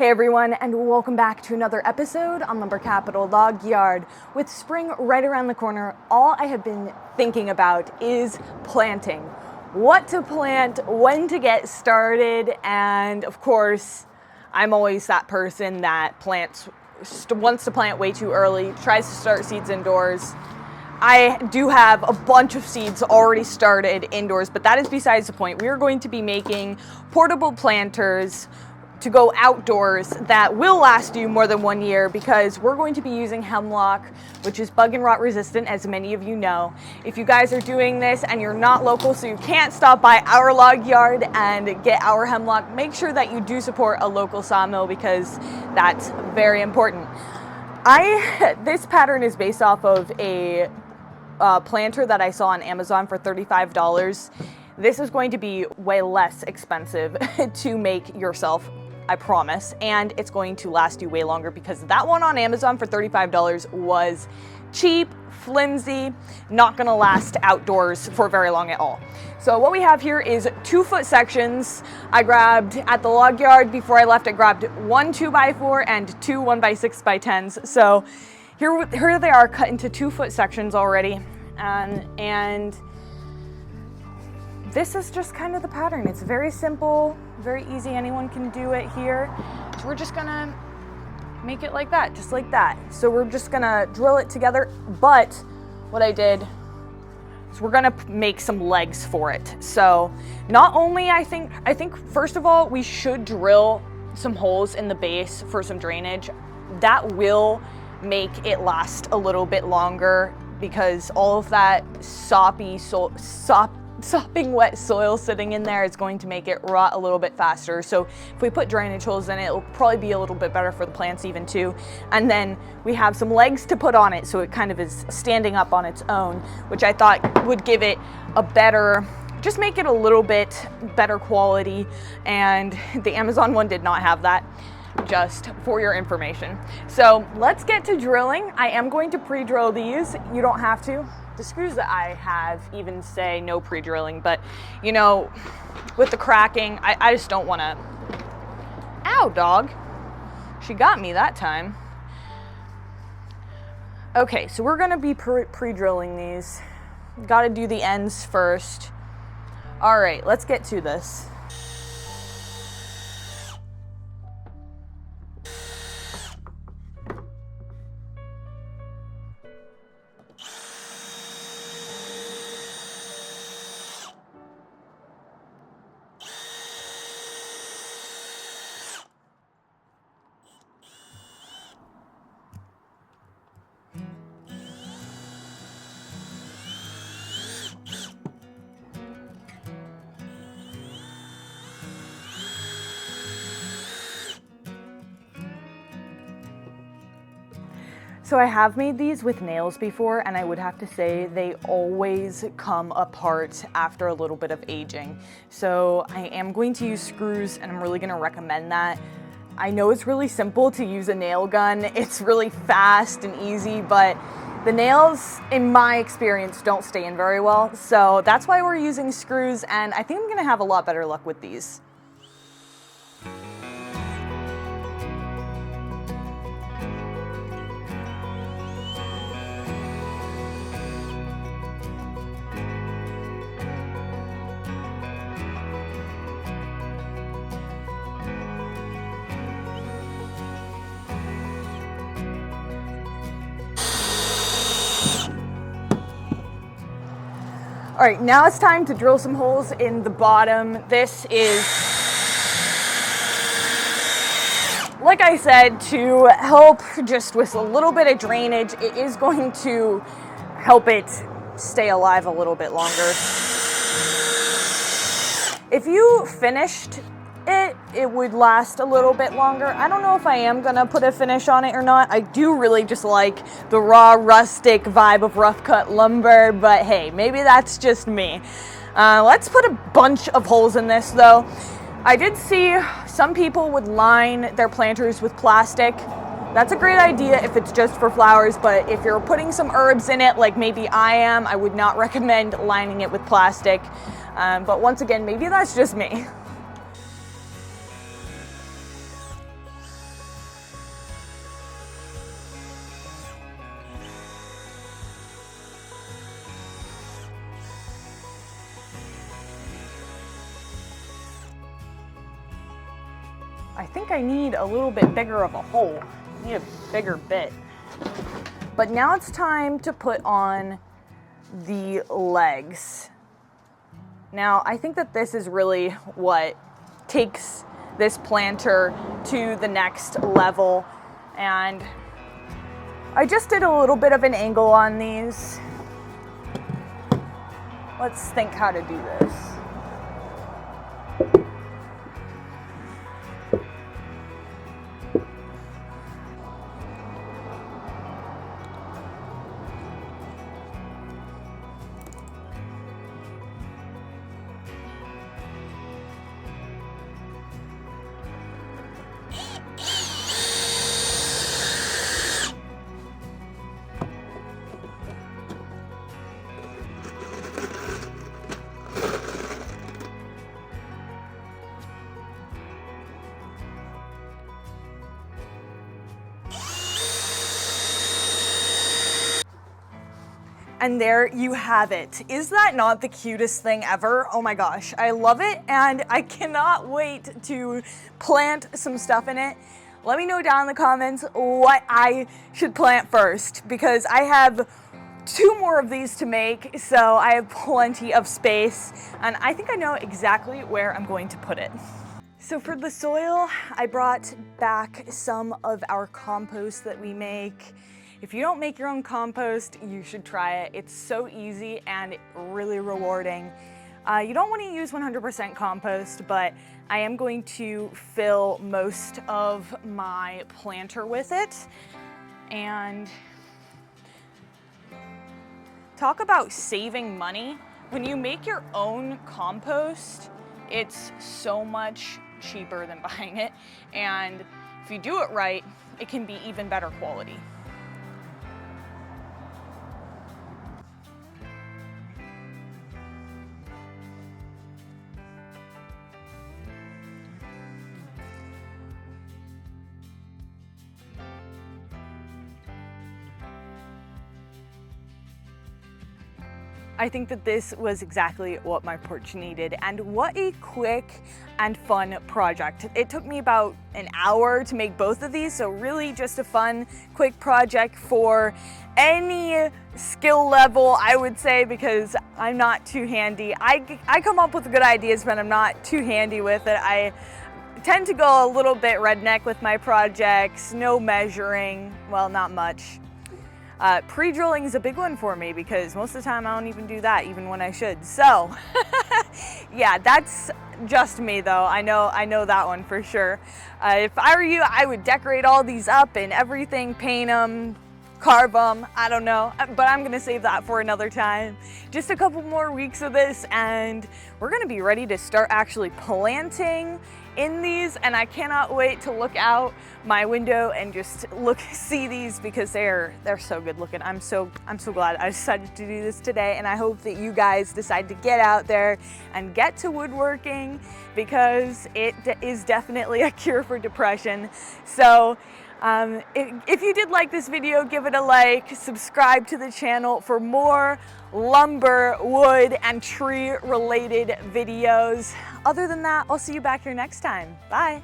Hey everyone, and welcome back to another episode on Lumber Capital Log Yard. With spring right around the corner, all I have been thinking about is planting. What to plant, when to get started, and of course, I'm always that person that wants to plant way too early, tries to start seeds indoors. I do have a bunch of seeds already started indoors, but that is besides the point. We are going to be making portable planters to go outdoors that will last you more than 1 year, because we're going to be using hemlock, which is bug and rot resistant, as many of you know. If you guys are doing this and you're not local, so you can't stop by our log yard and get our hemlock, make sure that you do support a local sawmill, because that's very important. This pattern is based off of a planter that I saw on Amazon for $35. This is going to be way less expensive to make yourself, I promise, and it's going to last you way longer, because that one on Amazon for $35 was cheap, flimsy, not gonna last outdoors for very long at all. So what we have here is 2-foot sections. I grabbed at the log yard before I left. I grabbed 1 2x4 and 2 1x6x10s. So here they are, cut into 2-foot sections already, and this is just kind of the pattern. It's very simple, very easy. Anyone can do it here. So we're just gonna make it like that, just like that. So we're just gonna drill it together. But what I did is we're gonna make some legs for it. So not only, I think first of all, we should drill some holes in the base for some drainage. That will make it last a little bit longer, because all of that sopping wet soil sitting in there is going to make it rot a little bit faster. So if we put drainage holes in it, it'll probably be a little bit better for the plants even too. And then we have some legs to put on it, so it kind of is standing up on its own, which I thought would give it a better, just make it a little bit better quality. And the Amazon one did not have that, just for your information. So let's get to drilling. I am going to pre-drill these. You don't have to. The screws that I have even say no pre-drilling, but you know, with the cracking, I just don't want to. Ow, dog. She got me that time. Okay, so we're gonna be pre-drilling these. Gotta do the ends first. All right, let's get to this. So I have made these with nails before, and I would have to say they always come apart after a little bit of aging. So I am going to use screws, and I'm really gonna recommend that. I know it's really simple to use a nail gun. It's really fast and easy, but the nails, in my experience, don't stay in very well. So that's why we're using screws, and I think I'm gonna have a lot better luck with these. All right, now it's time to drill some holes in the bottom. This is, like I said, to help just with a little bit of drainage. It is going to help it stay alive a little bit longer. If you finished it, it would last a little bit longer. I don't know if I am gonna put a finish on it or not. I do really just like the raw, rustic vibe of rough cut lumber, but hey, maybe that's just me. Let's put a bunch of holes in this though. I did see some people would line their planters with plastic. That's a great idea if it's just for flowers, but if you're putting some herbs in it, like maybe I am, I would not recommend lining it with plastic. But once again, maybe that's just me. I think I need a little bit bigger of a hole. I need a bigger bit. But now it's time to put on the legs. Now, I think that this is really what takes this planter to the next level. And I just did a little bit of an angle on these. Let's think how to do this. And there you have it. Is that not the cutest thing ever? Oh my gosh, I love it, and I cannot wait to plant some stuff in it. Let me know down in the comments what I should plant first, because I have 2 more of these to make, so I have plenty of space, and I think I know exactly where I'm going to put it. So for the soil, I brought back some of our compost that we make. If you don't make your own compost, you should try it. It's so easy and really rewarding. You don't want to use 100% compost, but I am going to fill most of my planter with it. And talk about saving money. When you make your own compost, it's so much cheaper than buying it. And if you do it right, it can be even better quality. I think that this was exactly what my porch needed, and what a quick and fun project. It took me about an hour to make both of these, so really just a fun, quick project for any skill level, I would say, because I'm not too handy. I come up with good ideas, but I'm not too handy with it. I tend to go a little bit redneck with my projects, no measuring, well, not much. Pre-drilling is a big one for me because most of the time I don't even do that, even when I should. So, yeah, that's just me though. I know that one for sure. If I were you, I would decorate all these up and everything, paint them, carve them, I don't know, but I'm gonna save that for another time. Just a couple more weeks of this and we're gonna be ready to start actually planting in these, and I cannot wait to look out my window and just see these because they're so good looking. I'm so glad I decided to do this today, and I hope that you guys decide to get out there and get to woodworking because it is definitely a cure for depression. So if you did like this video, give it a like, subscribe to the channel for more lumber, wood, and tree related videos. Other than that, I'll see you back here next time. Bye.